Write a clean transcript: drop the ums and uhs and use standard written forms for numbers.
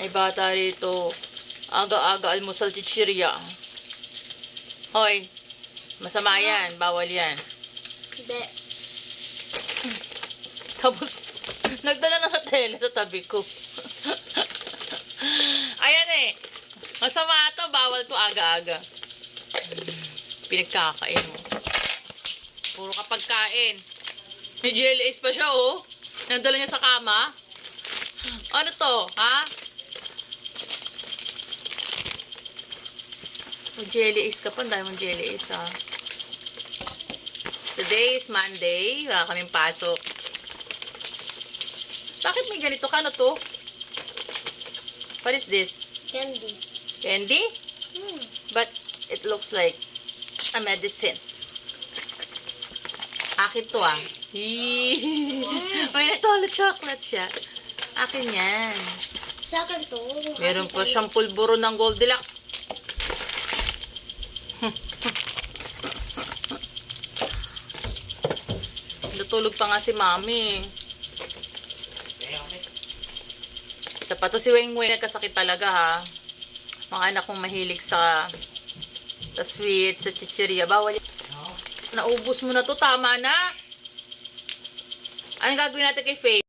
Ay bata rito. Aga-aga almusal chichirya. Hoy, masama yan. Bawal yan. Hindi. Tapos, nagdala na sa tele sa tabi ko. Ayan eh. Masama to. Bawal to aga-aga. Pinagkakain mo. Puro kapag kain. May jelly ice pa siya, oh. Nagdala niya sa kama. Ano to, ha? May jelly ice ka pa. Ang dami mong jelly ice, ha? Today is Monday. Wala kaming pasok. Bakit may ganito ka? Ano to? What is this? Candy. Candy? But it looks like a medicine. Akin to, ah. May natolo chocolate siya. Akin yan. Sa akin to. Meron pa siyang pulburo ng Goldilocks. Natulog pa nga si Mami. Isa pa to si Weng Weng. Nagkasakit talaga, ha. Mga anak kong mahilig sa sweet, sa chichirya. Bawal yan. Naubos mo na to. Tama na. Anong gagawin natin kay Faye?